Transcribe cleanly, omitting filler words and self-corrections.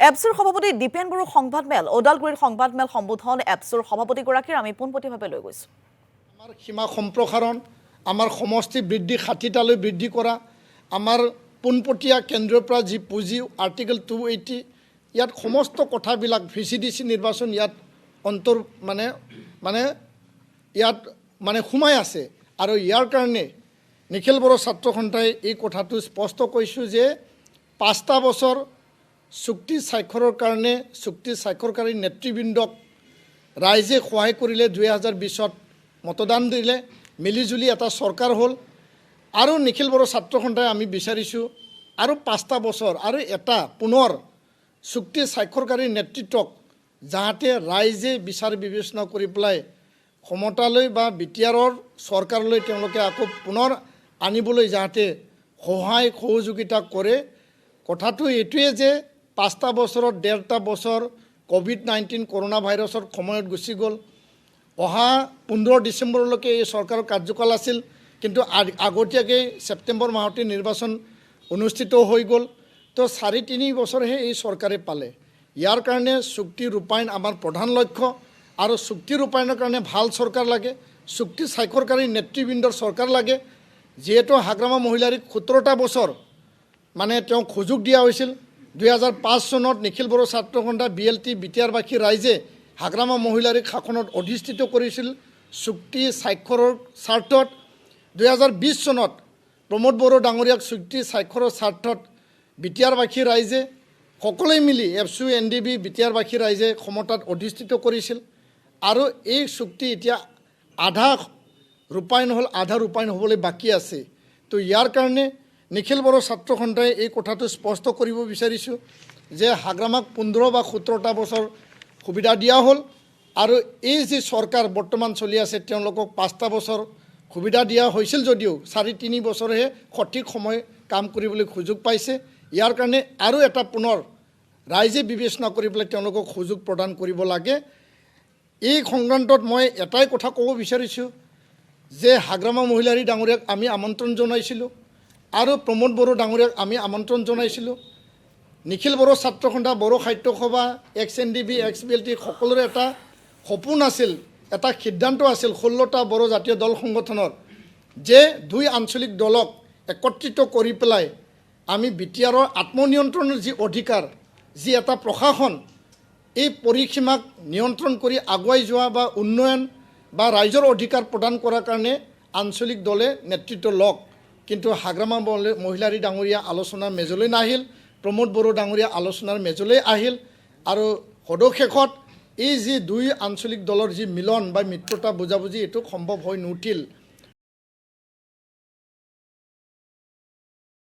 এপছৰ সভাপতি দীপেন বড়োৰ সংবাদমেল ওদালগুৰিৰ সংবাদমেল সম্বোধন এপছৰ সভাপতিগৰাকীৰ আমি পোনপটীয়াভাৱে লৈ গৈছো। আমাৰ সীমা সম্প্ৰসাৰণ, আমাৰ সমষ্টি বৃদ্ধি 60টালৈ বৃদ্ধি কৰা, আমাৰ পোনপটীয়া কেন্দ্ৰৰ পৰা যি পুঁজি আৰ্টিকেল 280 ইয়াত সমস্ত কথাবিলাক VCDC নিৰ্বাচন ইয়াত ইয়াত সোমাই আছে। আৰু ইয়াৰ কাৰণে নিখিল বড়ো ছাত্ৰ সন্থাই এই কথাটো স্পষ্ট কৈছোঁ যে 5টা বছৰ চুক্তি স্বাক্ষৰৰ কাৰণে চুক্তি স্বাক্ষৰকাৰী নেতৃবৃন্দক ৰাইজে সহায় কৰিলে 2020ত মতদান দিলে, মিলিজুলি এটা চৰকাৰ হ'ল। আৰু নিখিল বড়ো ছাত্ৰ সন্থাই আমি বিচাৰিছোঁ আৰু 5টা বছৰ আৰু এটা পুনৰ চুক্তি স্বাক্ষৰকাৰী নেতৃত্বক যাতে ৰাইজে বিচাৰ বিবেচনা কৰি পেলাই ক্ষমতালৈ বা বিটিআৰৰ চৰকাৰলৈ তেওঁলোকে আকৌ পুনৰ আনিবলৈ যাতে সহায় সহযোগিতা কৰে। কথাটো এইটোৱে যে 5টা বছৰত 1.5টা বছৰ COVID-19 কৰোণা ভাইৰাছৰ সময়ত গুচি গ'ল। অহা 15 ডিচেম্বৰলৈকে এই চৰকাৰৰ কাৰ্যকাল আছিল, কিন্তু আগতীয়াকৈ ছেপ্টেম্বৰ মাহতে নিৰ্বাচন অনুষ্ঠিত হৈ গ'ল। তো 4.5 বছৰহে এই চৰকাৰে পালে। ইয়াৰ কাৰণে চুক্তি ৰূপায়ণ আমাৰ প্ৰধান লক্ষ্য, আৰু চুক্তি ৰূপায়ণৰ কাৰণে ভাল চৰকাৰ লাগে, চুক্তি স্বাক্ষৰকাৰী নেতৃবৃন্দৰ চৰকাৰ লাগে। যিহেতু হাগ্ৰামা মহিলাৰীক 17টা বছৰ তেওঁক সুযোগ দিয়া হৈছিল। 2005 চনত নিখিল বড়ো ছাত্ৰ সন্থা BLT বিটিআৰবাসী ৰাইজে হাগ্ৰামা মহিলাৰীক শাসনত অধিষ্ঠিত কৰিছিল চুক্তি স্বাক্ষৰৰ স্বাৰ্থত। 2020 চনত প্ৰমোদ বড়ো ডাঙৰীয়াক চুক্তি স্বাক্ষৰৰ স্বাৰ্থত বিটিআৰবাসী ৰাইজে সকলোৱে মিলি এপছু NDB বিটিআৰবাসী ৰাইজে ক্ষমতাত অধিষ্ঠিত কৰিছিল। আৰু এই চুক্তি এতিয়া আধা ৰূপায়ণ হ'ল, আধা ৰূপায়ণ হ'বলৈ বাকী আছে। তো ইয়াৰ কাৰণে নিখিল বড়ো ছাত্ৰ সন্থাই এই কথাটো স্পষ্ট কৰিব বিচাৰিছোঁ যে হাগ্ৰামাক 15 বা 17টা বছৰ সুবিধা দিয়া হ'ল, আৰু এই যি চৰকাৰ বৰ্তমান চলি আছে তেওঁলোকক 5টা বছৰ সুবিধা দিয়া হৈছিল যদিও 4.5 বছৰহে সঠিক সময় কাম কৰিবলৈ সুযোগ পাইছে। ইয়াৰ কাৰণে আৰু এটা পুনৰ ৰাইজে বিবেচনা কৰি পেলাই তেওঁলোকক সুযোগ প্ৰদান কৰিব লাগে। এই সংক্ৰান্তত মই এটাই কথা ক'ব বিচাৰিছোঁ যে হাগ্ৰামা মহিলাৰী ডাঙৰীয়াক আমি আমন্ত্ৰণ জনাইছিলোঁ, আৰু প্ৰমোদ বড়ো ডাঙৰীয়াক আমি আমন্ত্ৰণ জনাইছিলোঁ। নিখিল বড়ো ছাত্ৰ সন্থা, বড়ো সাহিত্য সভা, XNDB, XBLT সকলোৰে এটা সপোন আছিল, এটা সিদ্ধান্ত আছিল 16টা বড়ো জাতীয় দল সংগঠনৰ যে 2 আঞ্চলিক দলক একত্ৰিত কৰি পেলাই আমি বিটিআৰৰ আত্মনিয়ন্ত্ৰণৰ যি অধিকাৰ, যি এটা প্ৰশাসন, এই পৰিসীমাক নিয়ন্ত্ৰণ কৰি আগুৱাই যোৱা বা উন্নয়ন বা ৰাইজৰ অধিকাৰ প্ৰদান কৰাৰ কাৰণে আঞ্চলিক দলে নেতৃত্ব লওক। কিন্তু হাগ্ৰামা মহিলাৰী ডাঙৰীয়া আলোচনাৰ মেজলৈ নাহিল, প্ৰমোদ বড়ো ডাঙৰীয়া আলোচনাৰ মেজলৈ আহিল, আৰু সদশেষত এই যি 2 আঞ্চলিক দলৰ যি মিলন বা মিত্ৰতা বুজাবুজি এইটো সম্ভৱ হৈ নুঠিল।